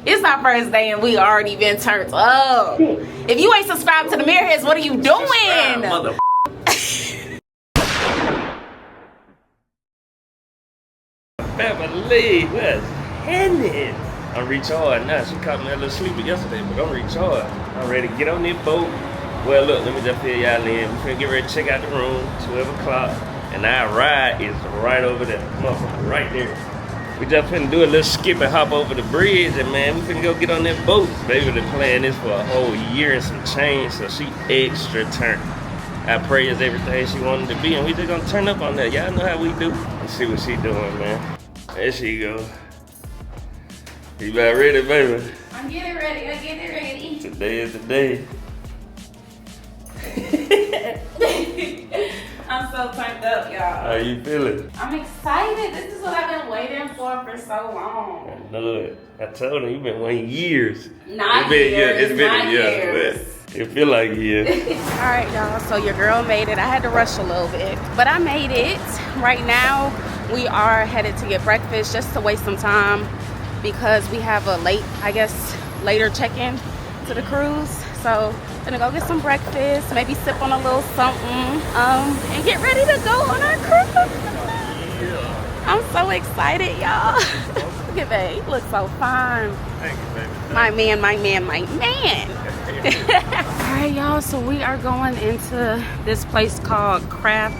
It's our first day and we already been turned up. If you ain't subscribed to the Themuirheads, what are you doing? Mother family, what's happening? I'm recharged now. She caught me a little sleepy yesterday, but I'm recharged. I'm ready to get on this boat. Well, look, let me just fill y'all in. We finna get ready to check out the room, 12 o'clock. And our ride is right over there. Come on, right there. We just finna do a little skip and hop over the bridge, and man, we finna go get on that boat. Baby been playing this for a whole year and some change, so she extra turned. I pray is everything she wanted to be, and we just gonna turn up on that. Y'all know how we do. Let's see what she doing, man. There she go. You about ready, baby? I'm getting ready, I'm getting ready. Today is the day. I'm so turned up, y'all. How you feeling? I'm excited. This is what I've been waiting for so long. I know it. I told her you've been waiting years. Not years. It's been a year. It feel like years. All right, y'all. So your girl made it. I had to rush a little bit, but I made it. Right now, we are headed to get breakfast just to waste some time because we have a later check-in to the cruise. So gonna go get some breakfast, maybe sip on a little something, and get ready to go on our cruise. I'm so excited, y'all. Look at Bae, he looks so fine. Thank you, baby. My man, my man, my man. All right, y'all, so we are going into this place called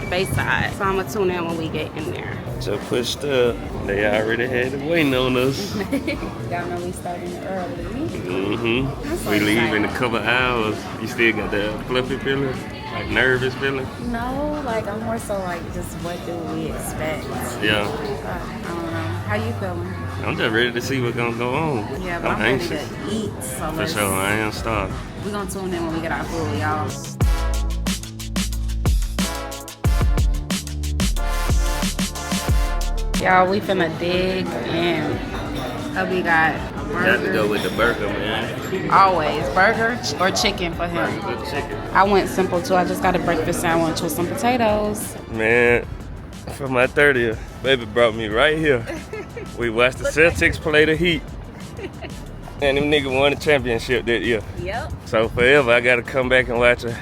Bayside. So I'm gonna tune in when we get in there. So pushed up. They already had it waiting on us. Y'all know we starting early. Mm-hmm. We leave in a couple hours. You still got that fluffy feeling? Like nervous feeling? No, like I'm more so like just what do we expect? Yeah. I don't know. How you feeling? I'm just ready to see what's gonna go on. Yeah, but I'm ready to eat. So for sure, I am starving. We're gonna tune in when we get our food, y'all. Y'all, we finna dig in. We got burger. Got to go with the burger, man. Always. Burger or chicken for him? Burger, chicken. I went simple too. I just got a breakfast sandwich with some potatoes. Man, for my 30th, baby brought me right here. We watched the Celtics play the Heat. And them niggas won the championship that year. Yep. So forever, I gotta come back and watch a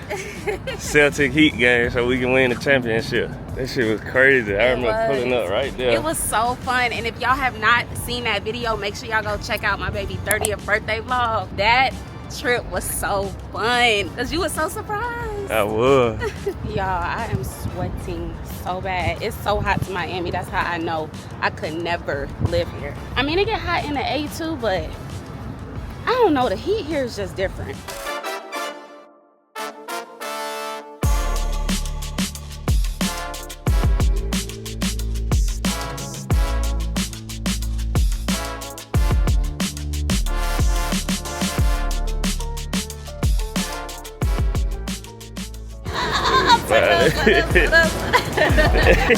Celtic Heat game so we can win the championship. That shit was crazy. I remember pulling up right there. It was so fun. And if y'all have not seen that video, make sure y'all go check out my baby 30th birthday vlog. That trip was so fun because you were so surprised. I was. Y'all, I am sweating so bad. It's so hot to Miami. That's how I know I could never live here. I mean, it get hot in the A too, but I don't know, the heat here is just different.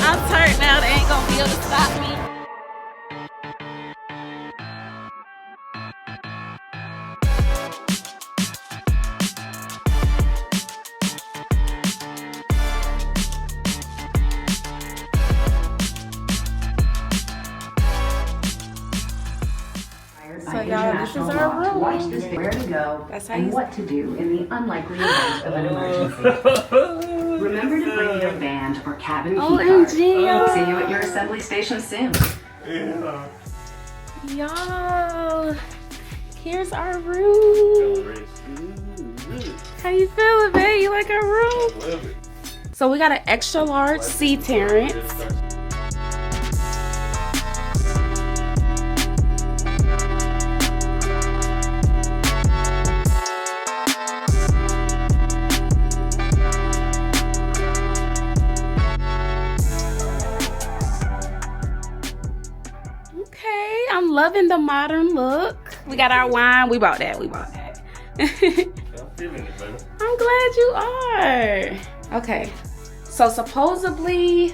I'm turned now, they ain't gonna be able to stop me. So y'all, this is our room. Watch this where to go That's how and what to do in the unlikely event of an emergency. Remember to bring your band or cabin key card. See you at your assembly station soon. Yeah. Y'all, here's our room. How you feeling, babe? You like our room? Love it. So we got an extra large sea Terrence. Okay, I'm loving the modern look. We got our wine. We bought that. I'm feeling it, baby. I'm glad you are. Okay, so supposedly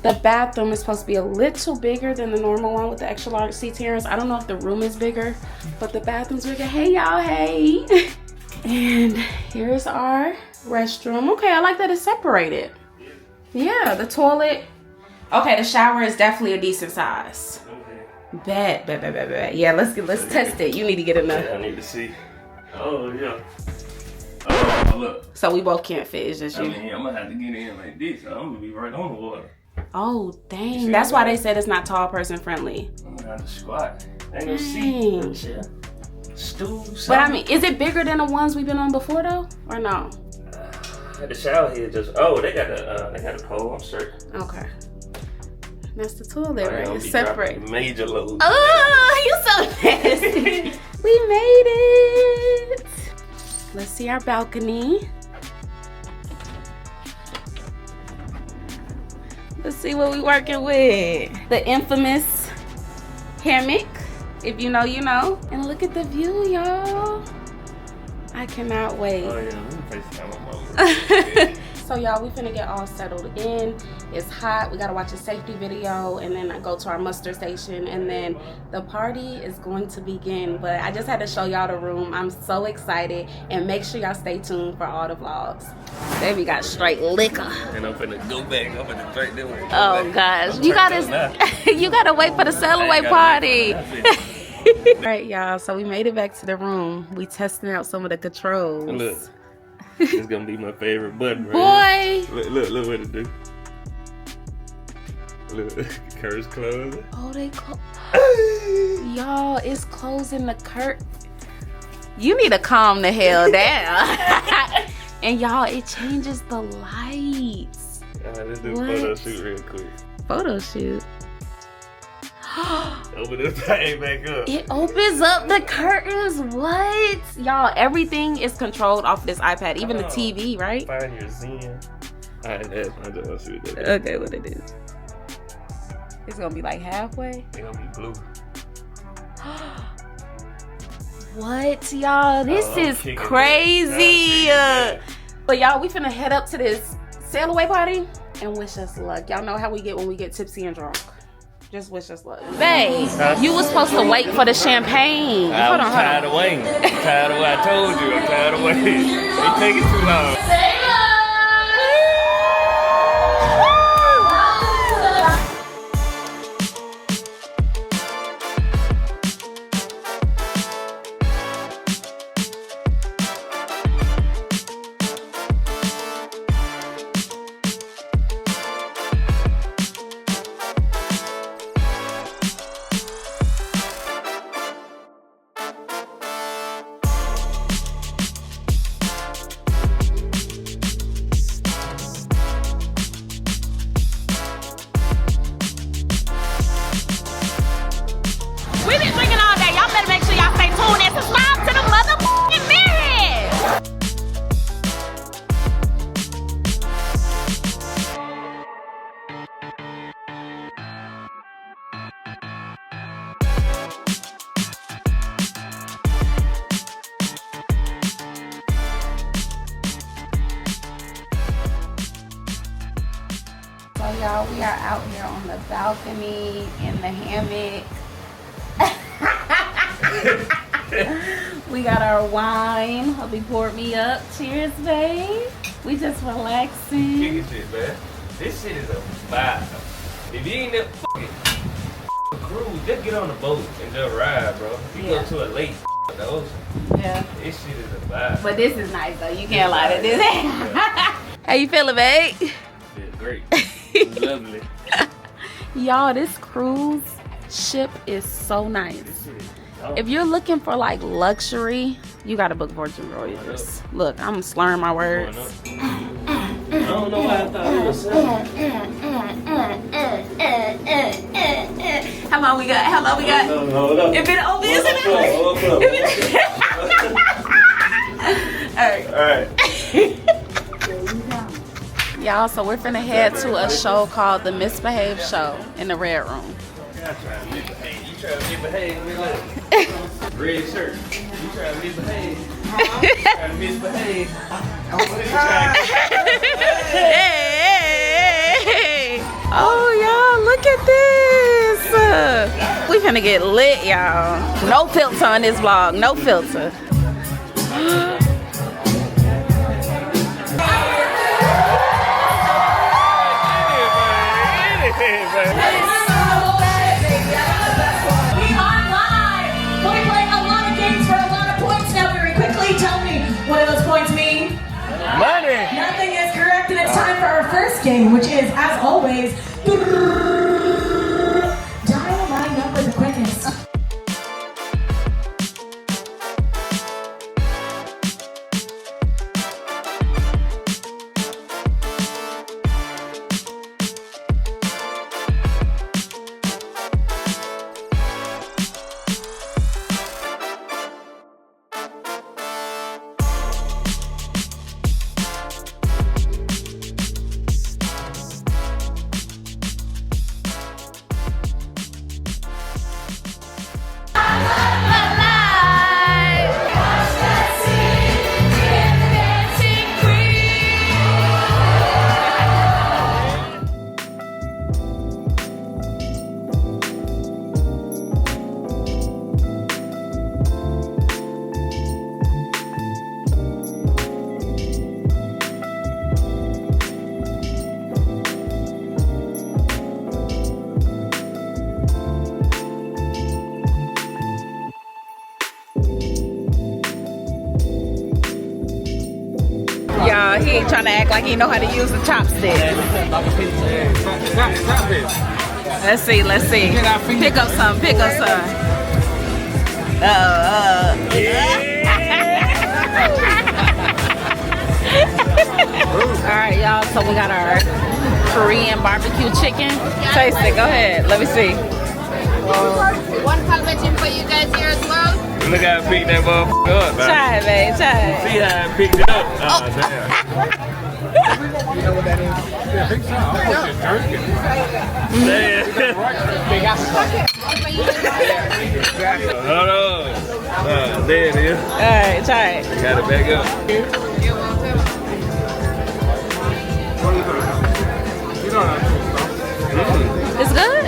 the bathroom is supposed to be a little bigger than the normal one with the extra large sea Terrence. I don't know if the room is bigger, but the bathroom's bigger. Hey y'all, hey. And here's our restroom. Okay, I like that it's separated. Yeah, the toilet. Okay, the shower is definitely a decent size. Bet. Yeah, let's test it. You need to get enough. Yeah, I need to see. Oh yeah. Oh look. So we both can't fit. It's just you. I mean, I'm gonna have to get in like this. I'm gonna be right on the water. Oh dang! That's why they said it's not tall person friendly. I'm gonna have to squat. Ain't no seat. Stool. But I mean, is it bigger than the ones we've been on before though, or no? The shower head just. Oh, they got a pole. I'm certain. Okay. That's the toilet, right? It's separate. Major load. Oh, you so nasty. We made it. Let's see our balcony. Let's see what we working with. The infamous hammock. If you know, you know. And look at the view, y'all. I cannot wait. Oh yeah, let me FaceTime my mama. So y'all, we finna get all settled in. It's hot. We gotta watch a safety video and then I go to our muster station and then the party is going to begin. But I just had to show y'all the room. I'm so excited and make sure y'all stay tuned for all the vlogs. Baby got straight liquor. And I'm finna go back. I'm finna drink them. Oh gosh, you gotta wait for the sail away party. All right, y'all. So we made it back to the room. We testing out some of the controls. Look, it's gonna be my favorite button. Right boy, look what it do. Look, curtains closing. Oh, they close. Y'all, it's closing the curtain. You need to calm the hell down. And y'all, it changes the lights. Let's do a photo shoot real quick. Photo shoot. Open this thing back up. It opens up the curtains. What? Y'all, everything is controlled off this iPad, even the TV, right? Find your Zen. Alright, let's see what that is. Okay, what it is. It's gonna be like halfway. It's gonna be blue. What, y'all? This is crazy. But y'all, we finna head up to this sail away party and wish us luck. Y'all know how we get when we get tipsy and drunk. Just wish us luck. Babe, you was supposed to wait for the champagne. I'm tired of waiting. I'm tired of what I told you. I'm tired of waiting. It taking too long. So y'all, we are out here on the balcony in the hammock. We got our wine. Hubby poured me up. Cheers, babe. We just relaxing. Kick shit, man. This shit is a vibe. If you ain't never cruise, just get on the boat and just ride, bro. You go to a lake, the ocean. Yeah. This shit is a vibe. But this is nice though. You can't lie to this. How you feeling, babe? It's great. It's lovely. Y'all, this cruise ship is so nice. If you're looking for like luxury, you gotta book Virgin Voyages. Look, I'm slurring my words. I don't know why I thought it was How long we got? How long we got? Hold up. If it obvious enough. All right. Y'all, so we're finna head to a show called The Misbehaved Show in the Red Room. You trying to misbehave? Red shirt. You trying to misbehave? Trying to misbehave? Hey. Oh, y'all, look at this. We finna get lit, y'all. No filter on this vlog. No filter. last game, which is, as always, dial my number the quickest. Y'all, he ain't trying to act like he know how to use the chopstick. Let's see, let's see. Pick up some, pick up some. Alright, y'all, so we got our Korean barbecue chicken. Taste it, go ahead, let me see. One palmetin for you guys here as well. Look how I picked that motherfucker up, man. Try it, babe, try it. See how I picked it up? Oh, damn. You know what that is? Yeah, big time. I was just jerking. Big ass. Hold on. There it is. Alright, try it. Got it back up. You're welcome. It's good?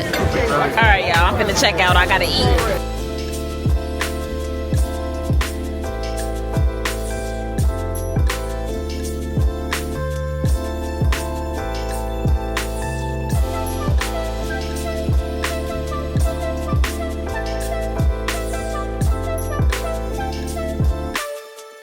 Alright, y'all, I'm finna check out. I gotta eat.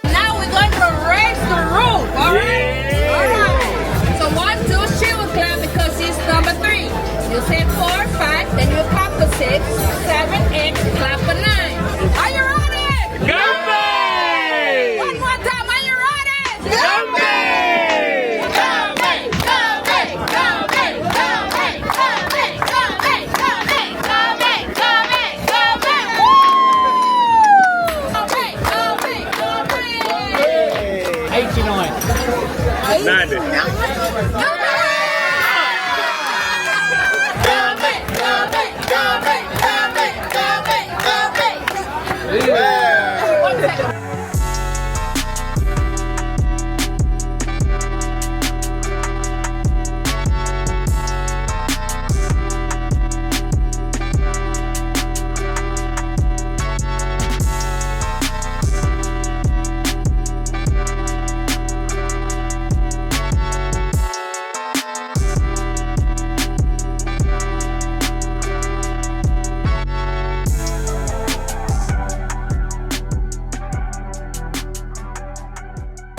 Now we're going to raise the roof, alright? Alright. So 1, 2, she will clap because she's number 3. You say 4, 5, then you clap for 6, 7, 8, clap for 9. Are you ready? GunBae! One more time, are you ready? GunBae! GunBae! GunBae! GunBae! GunBae! GunBae! GunBae! GunBae! GunBae! GunBae! GunBae! Woo! GunBae! GunBae! GunBae! 89. 90.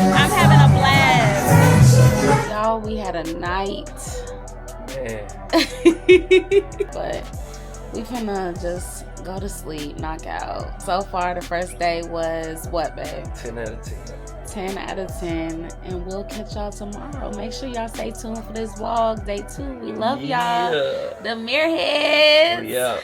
I'm having a blast. Y'all, we had a night. Yeah. But we finna just go to sleep, knock out. So far, the first day was what, babe? 10 out of 10. 10 out of 10. And we'll catch y'all tomorrow. Make sure y'all stay tuned for this vlog day 2. We love y'all. Yeah. Themuirheads. Yeah.